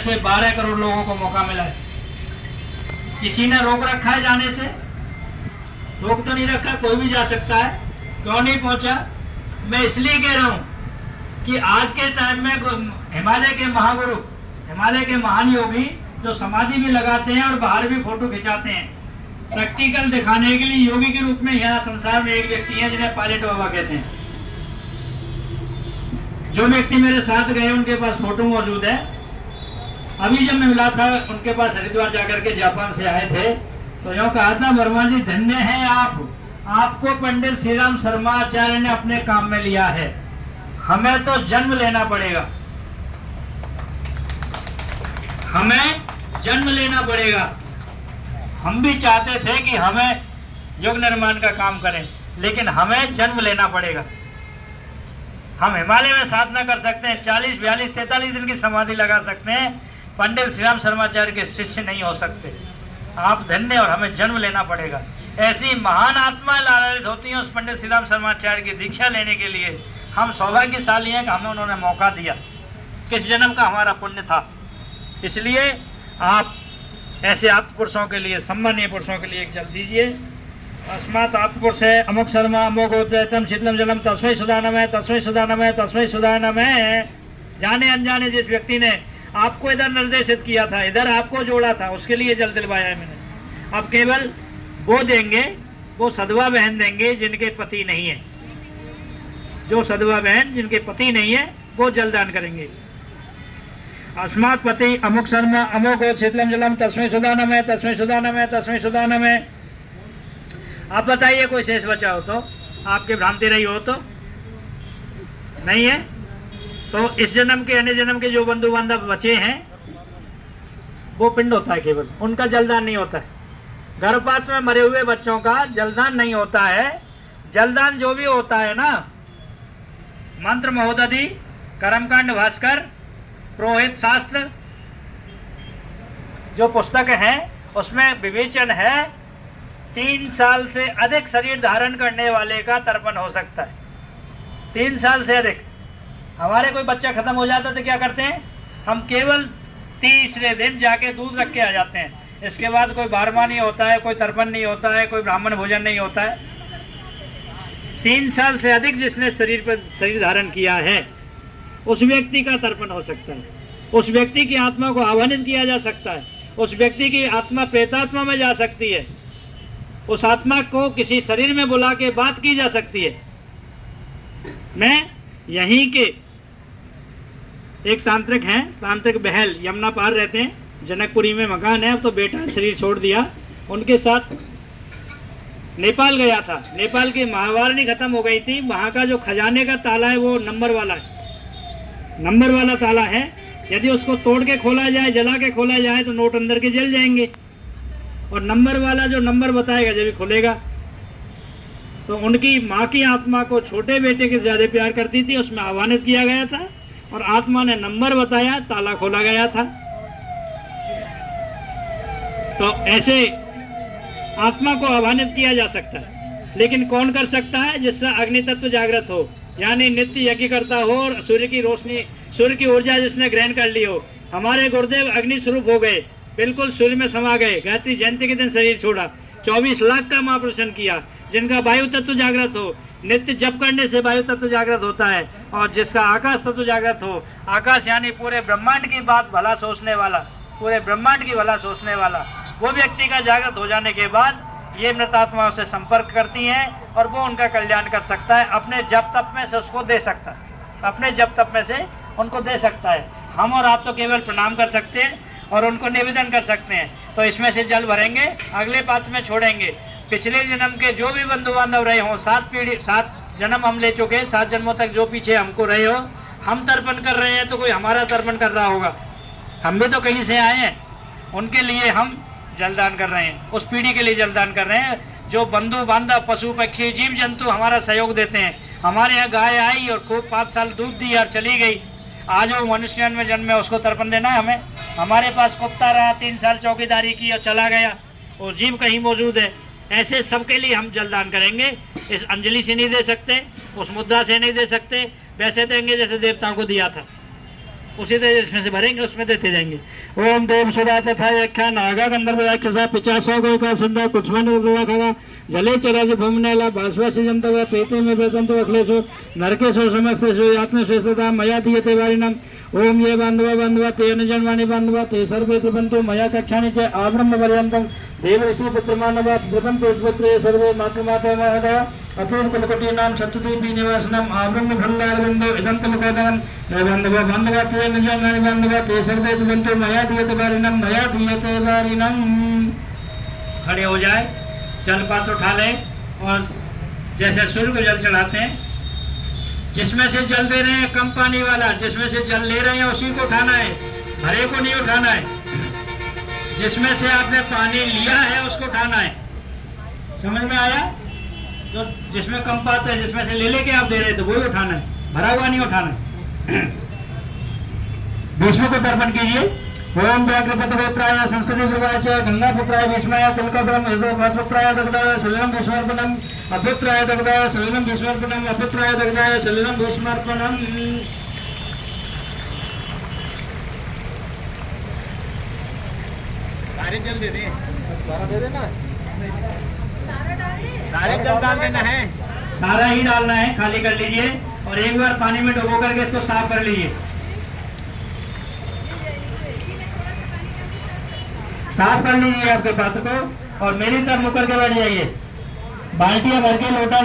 से 12 करोड़ लोगों को मौका मिला है। किसी ने रोक रखा है जाने से? रोक तो नहीं रखा, कोई भी जा सकता है। क्यों नहीं पहुंचा? मैं इसलिए कह रहा हूं कि आज के टाइम में हिमालय के महागुरु, हिमालय के महान योगी जो समाधि भी लगाते हैं और बाहर भी फोटो खिंचाते हैं, प्रैक्टिकल दिखाने के लिए योगी के रूप में यहाँ संसार में एक व्यक्ति है जिन्हें पायलट बाबा कहते हैं। जो व्यक्ति मेरे साथ गए उनके पास फोटो मौजूद है। अभी जब मैं मिला था उनके पास हरिद्वार जाकर के, जापान से आए थे, तो यूँ कहा था, वर्मा जी धन्य है आपको पंडित श्री राम शर्मा आचार्य ने अपने काम में लिया है। हमें तो जन्म लेना पड़ेगा, हमें जन्म लेना पड़ेगा। हम भी चाहते थे कि हमें योग निर्माण का काम करें, लेकिन हमें जन्म लेना पड़ेगा। हम हिमालय में साधना कर सकते हैं, 40, 42, 43 दिन की समाधि लगा सकते हैं, पंडित श्री राम शर्माचार्य के शिष्य नहीं हो सकते। आप धन्य, और हमें जन्म लेना पड़ेगा। ऐसी महान आत्माएं लालायित होती हैं उस पंडित श्री राम शर्माचार्य की दीक्षा लेने के लिए। हम सौभाग्यशाली हैं कि हमें उन्होंने मौका दिया। किस जन्म का हमारा पुण्य था। इसलिए आप ऐसे आत्मपुरुषों के लिए, सम्मानीय पुरुषों के लिए एक जल दीजिए। अस्मात् आत्मपुरुष है अमुक शर्मा अमुक होतम शीतलम जलम तस्मै सुधा नमः, तस्मै सुधा नमः, तस्मै सुधा नमः। जाने अनजाने जिस व्यक्ति ने आपको इधर निर्देशित किया था, इधर आपको जोड़ा था, उसके लिए जल दिलवाया है मैंने। अब केवल वो देंगे, वो सदवा बहन देंगे जिनके पति नहीं है। जो सदवा बहन जिनके पति नहीं है वो जलदान करेंगे। अस्मात् पति अमुक शर्मा अमुक शीतलम जलम तस्मै सुधा नमः, तस्मै सुधा नमः, तस्मै सुधा नमः। आप बताइए कोई शेष बचा हो तो, आपके भ्रांति रही हो तो? नहीं है तो इस जन्म के, अन्य जन्म के जो बंधु बांधव बचे हैं वो पिंड होता है केवल, उनका जलदान नहीं होता है। गर्भपात में मरे हुए बच्चों का जलदान नहीं होता है। जलदान जो भी होता है ना, मंत्र महोदधि, कर्मकांड भास्कर, पुरोहित शास्त्र जो पुस्तक है उसमें विवेचन है 3 साल से अधिक शरीर धारण करने वाले का तर्पण हो सकता है। 3 साल से अधिक। हमारे कोई बच्चा खत्म हो जाता तो क्या करते हैं, हम केवल तीसरे दिन जाके दूध रख के आ जाते हैं। इसके बाद कोई बारहवां नहीं होता है, कोई तर्पण नहीं होता है, कोई ब्राह्मण भोजन नहीं होता है। 3 साल से अधिक जिसने शरीर धारण किया है उस व्यक्ति का तर्पण हो सकता है। उस व्यक्ति की आत्मा को आह्वानित किया जा सकता है। उस व्यक्ति की आत्मा प्रेतात्मा में जा सकती है। उस आत्मा को किसी शरीर में बुला के बात की जा सकती है। मैं यहीं के एक तांत्रिक हैं, तांत्रिक बहल, यमुना पार रहते हैं, जनकपुरी में मकान है। अब तो बेटा शरीर छोड़ दिया, उनके साथ नेपाल गया था। नेपाल की महावारणी खत्म हो गई थी। वहाँ का जो खजाने का ताला है वो नंबर वाला है, नंबर वाला ताला है। यदि उसको तोड़ के खोला जाए, जला के खोला जाए तो नोट अंदर के जल जाएंगे, और नंबर वाला जो नंबर बताएगा जब भी खुलेगा। तो उनकी माँ की आत्मा को छोटे बेटे के ज्यादा प्यार करती थी, उसमें आह्वानित किया गया था और आत्मा ने नंबर बताया, ताला खोला गया था। तो ऐसे आत्मा को आह्वानित किया जा सकता है। लेकिन कौन कर सकता है? जिससे अग्नि तत्व जागृत हो, यानी नित्य यज्ञ करता हो और सूर्य की रोशनी, सूर्य की ऊर्जा जिसने ग्रहण कर ली हो। हमारे गुरुदेव अग्नि स्वरूप हो गए, बिल्कुल सूर्य में समा गए। गायत्री जयंती के दिन शरीर छोड़ा, 24 लाख का महाप्रदर्शन किया। जिनका वायु तत्व जागृत हो, नित्य जप करने से वायु तत्व जागृत होता है। और जिसका आकाश तत्व जागृत हो, आकाश यानी पूरे ब्रह्मांड की बात भला सोचने वाला, पूरे ब्रह्मांड की भला सोचने वाला, वो व्यक्ति का जागृत हो जाने के बाद ये मृत आत्माओं से संपर्क करती हैं और वो उनका कल्याण कर सकता है। अपने जप तप में से उसको दे सकता है, अपने जप तप में से उनको दे सकता है। हम और आप तो केवल प्रणाम कर सकते हैं और उनको निवेदन कर सकते हैं। तो इसमें से जल भरेंगे, अगले पात्र में छोड़ेंगे। पिछले जन्म के जो भी बंधु बांधव रहे हों, 7 जन्म हम ले चुके हैं, 7 जन्मों तक जो पीछे हमको रहे हो, हम तर्पण कर रहे हैं तो कोई हमारा तर्पण कर रहा होगा। हम भी तो कहीं से आए हैं, उनके लिए हम जलदान कर रहे हैं, उस पीढ़ी के लिए जलदान कर रहे हैं। जो बंधु बांधव, पशु पक्षी, जीव जंतु हमारा सहयोग देते हैं। हमारे यहाँ गाय आई और खूब 5 साल दूध दी और चली गई, आज वो मनुष्य में जन्मे, उसको तर्पण देना है हमें। हमारे पास कुत्ता रहा, 3 साल चौकीदारी की और चला गया, वो जीव कहीं मौजूद है। ऐसे सबके लिए हम जलदान करेंगे। इस अंजलि से नहीं दे सकते, उस मुद्रा से नहीं दे सकते, वैसे देंगे जैसे देवताओं को दिया था, उसी तरह इसमें से भरेंगे, उसमें देते जाएंगे। ओम देव सुधा तथा यक्षा नागा गंधर्व राक्षसा पिचासा गो का संदा कुष्मान खगा जले चराज भूमनेला भास्वासी जंतव पेते में वेदंत अखिलेशो नरकेशो समस्तेषु आत्मश्रेष्ठता मया दीयते वारिणम। ओम ये बांधवा तेन जन्मानि बांधवा ते सर्वे द्रवंतो मया कक्षाणि च आब्रह्म पर्यन्तं देव ऋषि पुत्रमानवा द्रवंतो उत्पत्ते सर्वे मातृमाता महदा अपूर्व कुलकोटीनां सप्तद्वीपी निवासनम् आब्रह्म भल्लारविन्दो इदन्तं लोकोदरं बांधवा तेन जन्मानि बांधवा ते सर्वे द्रवंतो मया दीयते वारिणम। खड़े हो जाए, जल पात्र उठा ले और जैसे सूर्य को जल चढ़ाते हैं, जिसमें से जल दे रहे हैं कम पानी वाला, जिसमें से जल ले रहे हैं उसी को उठाना है, भरे को नहीं उठाना है। जिसमें से आपने पानी लिया है उसको उठाना है। समझ में आया? तो जिसमें कम पात्र है, जिसमें से ले लेके आप दे रहे थे वही उठाना है, भरा हुआ नहीं उठाना है। भीष्म को तर्पण कीजिए। ओम व्याघ्रपतगोत्राय संस्कृति प्रवाच गंगा पुत्राय भीष्माय कुलकब्रह्म पुत्राय दग्धाय सलिलम भीष्मार्पणम अपुत्राय दग्धाय सलिलम भीष्मार्पणम अपुत्राय दग्धाय सलिलम भीष्मार्पणम। सारे जल दे दे, सारा दे देना, सारे जल डाल देना है, सारा ही डालना है, खाली कर लीजिए और एक बार पानी में डुबो करके इसको साफ कर लीजिए। साफ कर लीजिए आपके पात्र को और मेरी तरफ मुकर के बैठ जाइए। बाल्टियां भर के लोटा